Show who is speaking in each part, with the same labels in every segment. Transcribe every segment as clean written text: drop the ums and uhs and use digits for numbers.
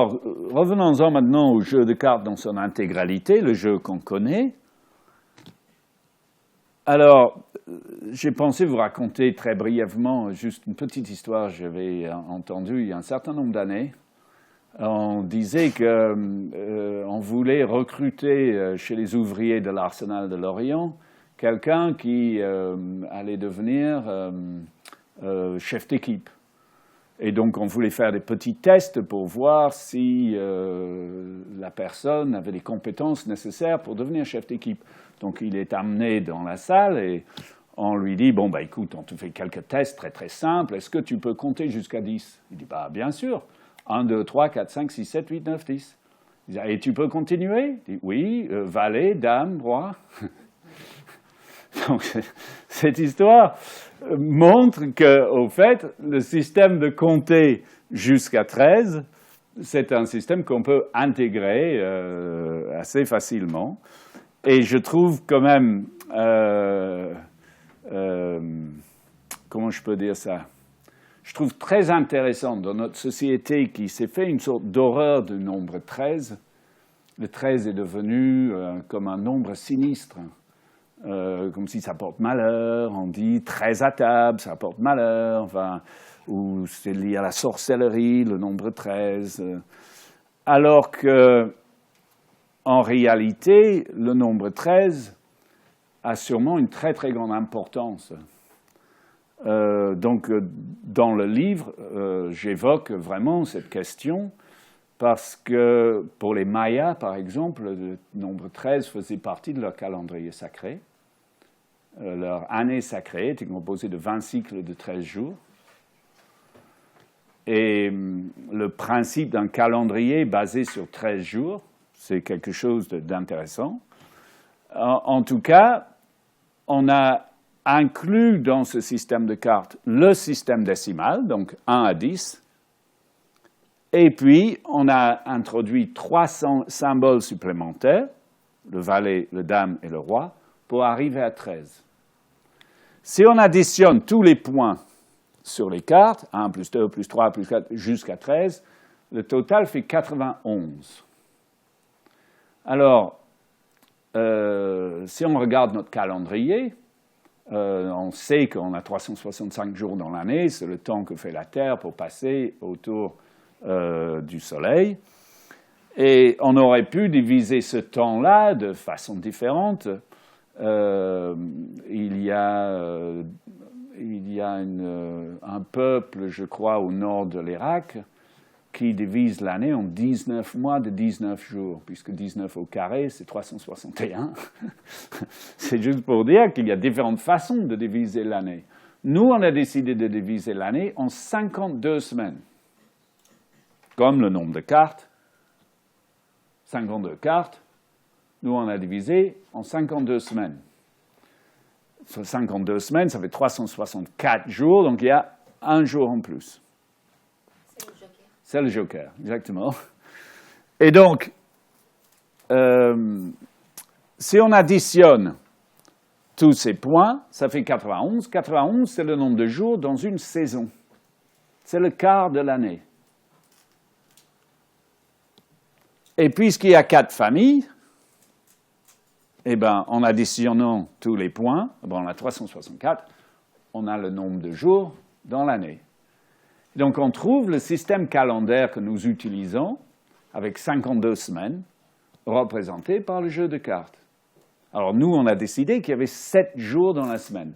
Speaker 1: Alors, revenons-en maintenant au jeu de cartes dans son intégralité, le jeu qu'on connaît. Alors, j'ai pensé vous raconter très brièvement juste une petite histoire que j'avais entendue il y a un certain nombre d'années. On disait qu'on voulait recruter chez les ouvriers de l'Arsenal de Lorient quelqu'un qui allait devenir chef d'équipe. Et donc, on voulait faire des petits tests pour voir si la personne avait les compétences nécessaires pour devenir chef d'équipe. Donc, il est amené dans la salle et on lui dit « Bon, bah, écoute, on te fait quelques tests très, très simples. Est-ce que tu peux compter jusqu'à 10 ?» Il dit « Bah, bien sûr. 1, 2, 3, 4, 5, 6, 7, 8, 9, 10. » Il dit « Et tu peux continuer ?» Il dit « Oui, valet, dame, roi. » Donc, cette histoire montre qu'au fait, le système de compter jusqu'à 13, c'est un système qu'on peut intégrer assez facilement. Et je trouve quand même, comment je peux dire ça? Je trouve très intéressant dans notre société qui s'est fait une sorte d'horreur du nombre 13. Le 13 est devenu comme un nombre sinistre. Comme si ça porte malheur, on dit 13 à table, ça porte malheur, enfin, ou c'est lié à la sorcellerie, le nombre 13. Alors que, en réalité, le nombre 13 a sûrement une très très grande importance. Donc, dans le livre, j'évoque vraiment cette question parce que pour les Mayas, par exemple, le nombre 13 faisait partie de leur calendrier sacré. Leur année sacrée était composée de 20 cycles de 13 jours. Et le principe d'un calendrier basé sur 13 jours, c'est quelque chose d'intéressant. En tout cas, on a inclus dans ce système de cartes le système décimal, donc 1 à 10. Et puis, on a introduit 3 symboles supplémentaires, le valet, le dame et le roi, pour arriver à 13. Si on additionne tous les points sur les cartes, 1 plus 2 plus 3 plus 4 jusqu'à 13, le total fait 91. Alors, si on regarde notre calendrier, on sait qu'on a 365 jours dans l'année, c'est le temps que fait la Terre pour passer autour du Soleil. Et on aurait pu diviser ce temps-là de façon différente. Il y a un peuple, je crois, au nord de l'Irak, qui divise l'année en 19 mois de 19 jours, puisque 19 au carré, c'est 361. C'est juste pour dire qu'il y a différentes façons de diviser l'année. Nous, on a décidé de diviser l'année en 52 semaines. Comme le nombre de cartes, 52 cartes, nous, on a divisé en 52 semaines. Sur 52 semaines, ça fait 364 jours, donc il y a un jour en plus.
Speaker 2: C'est le joker.
Speaker 1: C'est le joker, exactement. Et donc, si on additionne tous ces points, ça fait 91. 91, c'est le nombre de jours dans une saison. C'est le quart de l'année. Et puisqu'il y a 4 familles, eh bien, en additionnant tous les points, bon, on a 364, on a le nombre de jours dans l'année. Donc, on trouve le système calendaire que nous utilisons, avec 52 semaines, représenté par le jeu de cartes. Alors, nous, on a décidé qu'il y avait 7 jours dans la semaine.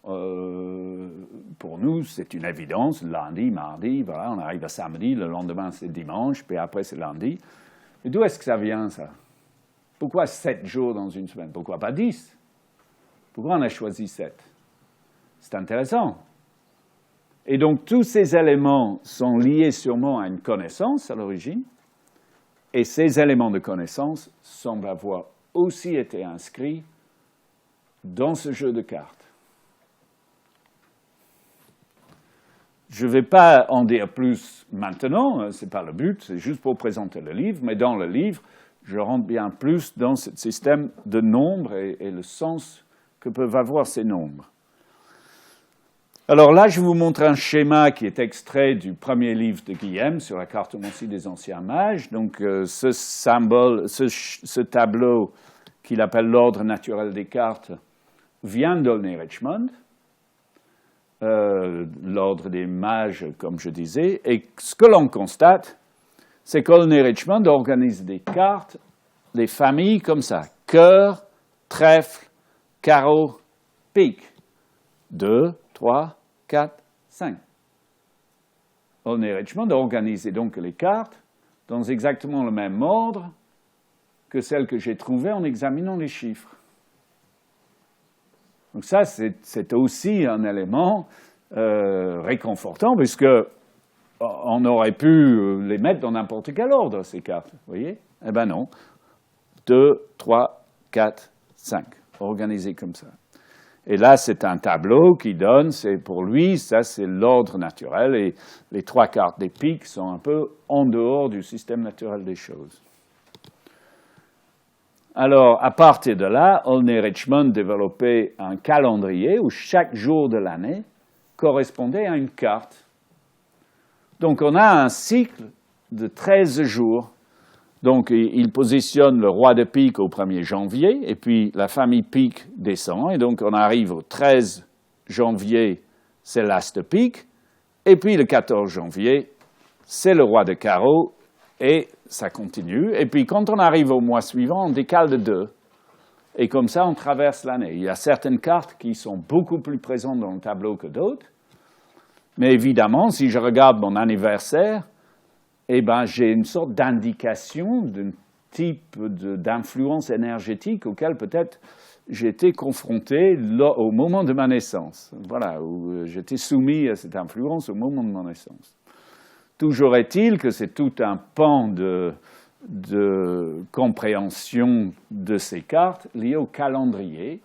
Speaker 1: Pour nous, c'est une évidence, lundi, mardi, voilà, on arrive à samedi, le lendemain, c'est dimanche, puis après, c'est lundi. Mais d'où est-ce que ça vient, ça? Pourquoi 7 jours dans une semaine? Pourquoi pas 10? Pourquoi on a choisi 7? C'est intéressant. Et donc, tous ces éléments sont liés sûrement à une connaissance à l'origine. Et ces éléments de connaissance semblent avoir aussi été inscrits dans ce jeu de cartes. Je ne vais pas en dire plus maintenant, ce n'est pas le but, c'est juste pour présenter le livre, mais dans le livre, je rentre bien plus dans ce système de nombres et le sens que peuvent avoir ces nombres. Alors là, je vous montre un schéma qui est extrait du premier livre de Guillaume sur la cartomancie des anciens mages. Donc ce symbole, ce tableau qu'il appelle l'ordre naturel des cartes vient d'Olney Richmond, l'ordre des mages, comme je disais. Et ce que l'on constate, c'est qu'Olney Richmond organise des cartes, des familles comme ça: cœur, trèfle, carreau, pique. 2, 3, 4, 5. Olney Richmond a organisé donc les cartes dans exactement le même ordre que celles que j'ai trouvées en examinant les chiffres. Donc ça, c'est aussi un élément réconfortant, puisque on aurait pu les mettre dans n'importe quel ordre, ces cartes. Vous voyez? Eh bien non. 2, 3, 4, 5. Organisées comme ça. Et là, c'est un tableau qui donne, c'est pour lui, ça c'est l'ordre naturel, et les 3 cartes des piques sont un peu en dehors du système naturel des choses. Alors, à partir de là, Olney Richmond développait un calendrier où chaque jour de l'année correspondait à une carte. Donc, on a un cycle de 13 jours. Donc, il positionne le roi de pique au 1er janvier, et puis la famille pique descend, et donc on arrive au 13 janvier, c'est l'as de pique, et puis le 14 janvier, c'est le roi de carreau, et ça continue. Et puis quand on arrive au mois suivant, on décale de 2. Et comme ça, on traverse l'année. Il y a certaines cartes qui sont beaucoup plus présentes dans le tableau que d'autres, mais évidemment, si je regarde mon anniversaire, eh ben, j'ai une sorte d'indication d'un type d'influence énergétique auquel peut-être j'étais confronté au moment de ma naissance. Voilà, où j'étais soumis à cette influence au moment de ma naissance. Toujours est-il que c'est tout un pan de compréhension de ces cartes liées au calendrier,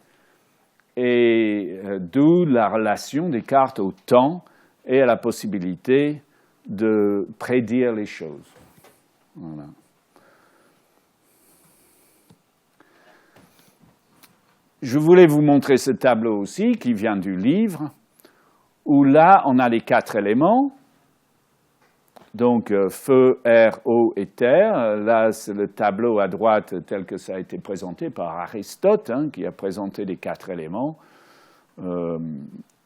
Speaker 1: et d'où la relation des cartes au temps et à la possibilité de prédire les choses. Voilà. Je voulais vous montrer ce tableau aussi, qui vient du livre, où là, on a les 4 éléments. Donc, feu, air, eau et terre. Là, c'est le tableau à droite tel que ça a été présenté par Aristote, hein, qui a présenté les 4 éléments.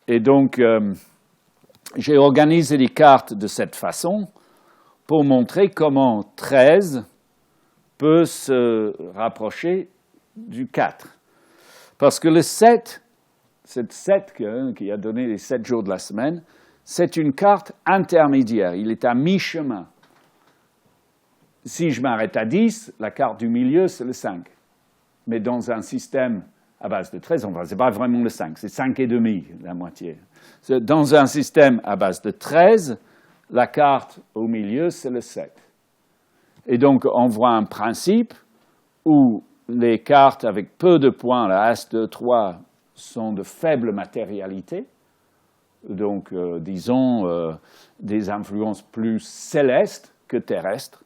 Speaker 1: Et donc, j'ai organisé les cartes de cette façon pour montrer comment 13 peut se rapprocher du 4. Parce que le 7, cette 7 qui a donné les 7 jours de la semaine, c'est une carte intermédiaire. Il est à mi-chemin. Si je m'arrête à 10, la carte du milieu, c'est le 5. Mais dans un système à base de 13, enfin, ce n'est pas vraiment le 5, c'est 5,5, la moitié. Dans un système à base de 13, la carte au milieu, c'est le 7. Et donc, on voit un principe où les cartes avec peu de points, la As, 2, 3, sont de faible matérialité. Donc, disons, des influences plus célestes que terrestres.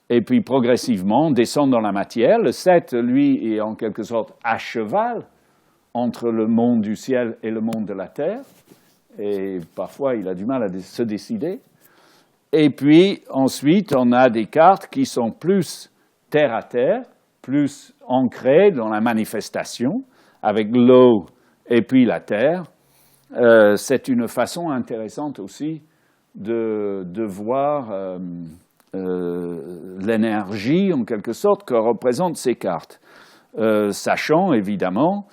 Speaker 1: Et puis, progressivement, on descend dans la matière. Le 7, lui, est en quelque sorte à cheval entre le monde du ciel et le monde de la terre. Et parfois, il a du mal à se décider. Et puis, ensuite, on a des cartes qui sont plus terre à terre, plus ancrées dans la manifestation, avec l'eau et puis la terre. C'est une façon intéressante aussi de voir l'énergie, en quelque sorte, que représentent ces cartes. Sachant, évidemment,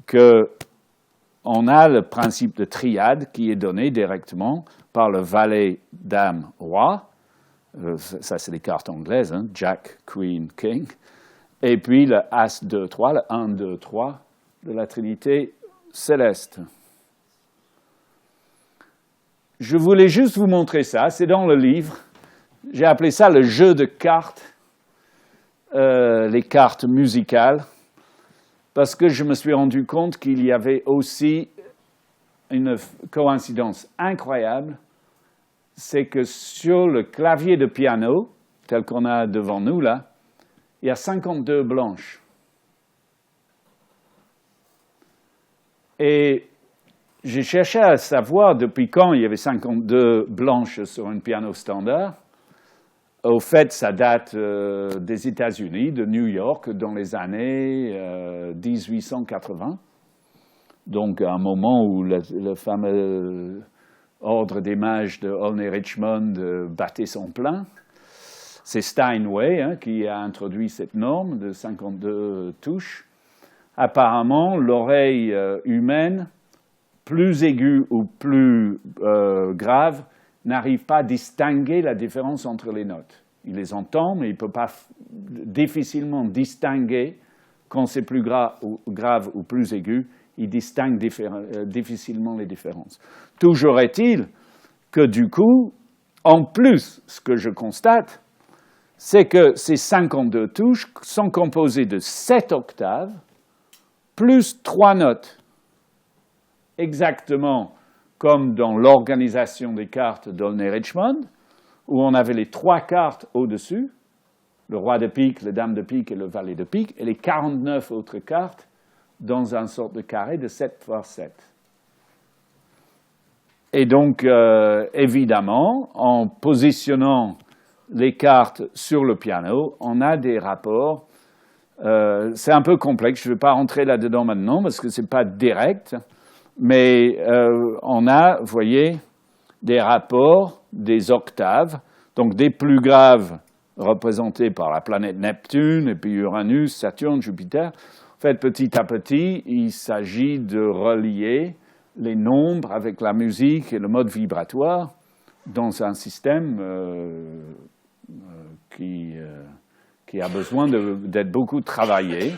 Speaker 1: qu'on a le principe de triade qui est donné directement par le valet, dame, roi. Ça, c'est les cartes anglaises, hein, Jack, Queen, King. Et puis le As, 2, 3, le 1, 2, 3 de la Trinité céleste. Je voulais juste vous montrer ça, c'est dans le livre. J'ai appelé ça le jeu de cartes, les cartes musicales, parce que je me suis rendu compte qu'il y avait aussi une coïncidence incroyable, c'est que sur le clavier de piano, tel qu'on a devant nous là, il y a 52 blanches. Et j'ai cherché à savoir depuis quand il y avait 52 blanches sur un piano standard. Au fait, ça date des États-Unis, de New York, dans les années 1880. Donc, à un moment où le fameux ordre des mages de Olney-Richmond battait son plein. C'est Steinway qui a introduit cette norme de 52 touches. Apparemment, l'oreille humaine, plus aiguë ou plus grave, n'arrive pas à distinguer la différence entre les notes. Il les entend, mais il ne peut pas difficilement distinguer quand c'est plus grave ou plus aigu. Il distingue difficilement les différences. Toujours est-il que du coup, en plus, ce que je constate, c'est que ces 52 touches sont composées de 7 octaves plus 3 notes. Exactement comme dans l'organisation des cartes d'Olney-Richmond, où on avait les 3 cartes au-dessus, le roi de pique, le dame de pique et le valet de pique, et les 49 autres cartes dans une sorte de carré de 7 par 7. Et donc, évidemment, en positionnant les cartes sur le piano, on a des rapports. C'est un peu complexe, je ne vais pas rentrer là-dedans maintenant parce que ce n'est pas direct, mais on a, vous voyez, des rapports, des octaves, donc des plus graves représentés par la planète Neptune, et puis Uranus, Saturne, Jupiter. En fait, petit à petit, il s'agit de relier les nombres avec la musique et le mode vibratoire dans un système qui a besoin d'être beaucoup travaillé.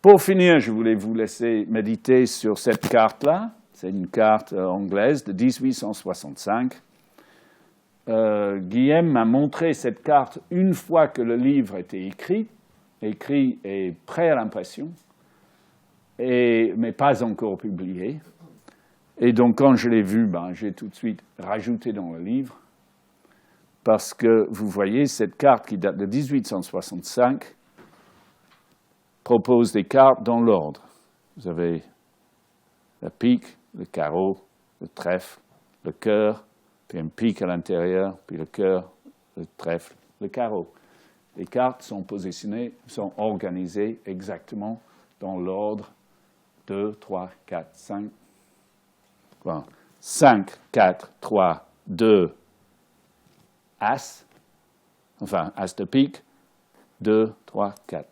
Speaker 1: Pour finir, je voulais vous laisser méditer sur cette carte-là. C'est une carte anglaise de 1865. Guillaume m'a montré cette carte une fois que le livre était écrit et prêt à l'impression, mais pas encore publié. Et donc, quand je l'ai vu, j'ai tout de suite rajouté dans le livre, parce que, vous voyez, cette carte qui date de 1865 propose des cartes dans l'ordre. Vous avez la pique, le carreau, le trèfle, le cœur, puis un pique à l'intérieur, puis le cœur, le trèfle, le carreau. Les cartes sont positionnées, sont organisées exactement dans l'ordre 2, 3, 4, 5. Bon. 5, 4, 3, 2, As. Enfin, As de pique, 2, 3, 4.